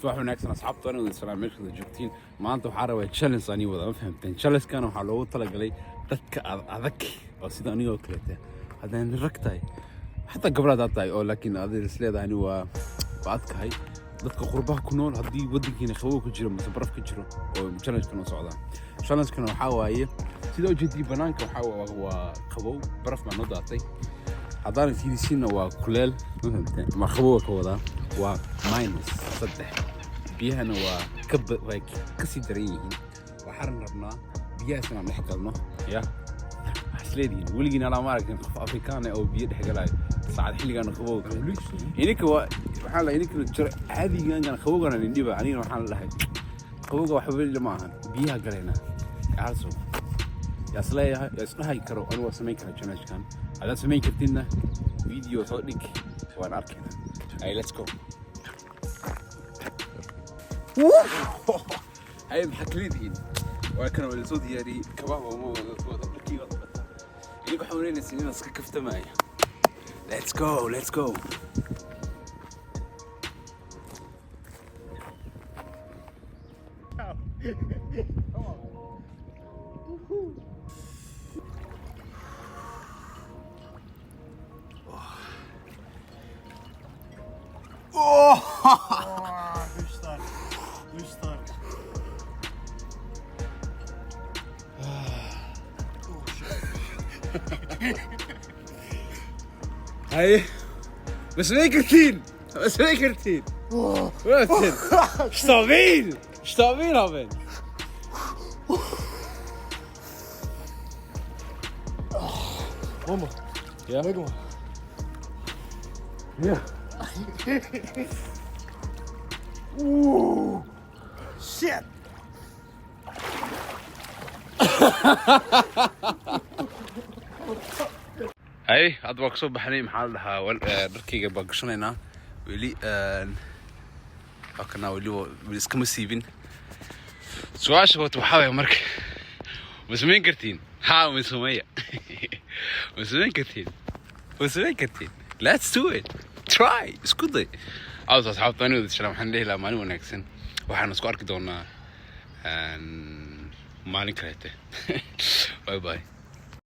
صباح ونكسن أصحابتي أنا والسلام عليكم جبتين ما أنتم حارة تشالنج أني وذا ما فهمتين تشالنج كانوا حلو طلع لي تك أذكي بس إذا أني وكلته هذا نركتاي حتى قبل هذا تاي أو لكن هذا السليد أنا وبعدك هاي dadka qurbaha ku nool hadii wadankiina qabow ku jiro mise baraf ku jiro oo challenge kana socdaan challenge kana waxa waaye sida oo jeedii banaanka waxa waa qabow baraf ma noo daatay hadaan fiirisiina waa kuleel ma qabow ka wada waa -3 biyahana waa ka sii daran yihiin waxaan rabnaa biyahaasna dhex galno ya asleediin waligiina la ma arkin qof afrikaan oo biyo dhex galay saacad xilligan qabow ininka waxaan la ininka jir caadigan qabowgana indhiba aniga waxaan lahayd qabowga wax weyn lama ahan biyaha galayna arso yasleeyahay isdhahay karo anigu sameyn kara challenge kan hada sameyn kartina video soo dhig waan arkayna hey let's go hay maxaklidiin waa kana wala soo diyaari kabaha oo wada kiiga ininka xawleynaysa inaad iska kaftamay let's go Restart. هاي بس ما كرتين واتن شطابين هابن Mama. Ja? Kijk maar. Ja. Oeh. Shit. هاي هذا وقصو بحني محل لها دركيga baa gashanayna wali akana wali iskama siibin su'aasha waxa way marka مسمين كرتين ها مسمية مسمين كرتين let's do it try اسكتي عاوز أصحاب تاني والسلام حن ليه لا ماني ونكسن وحنا سكوارك دونا مالين كريته باي باي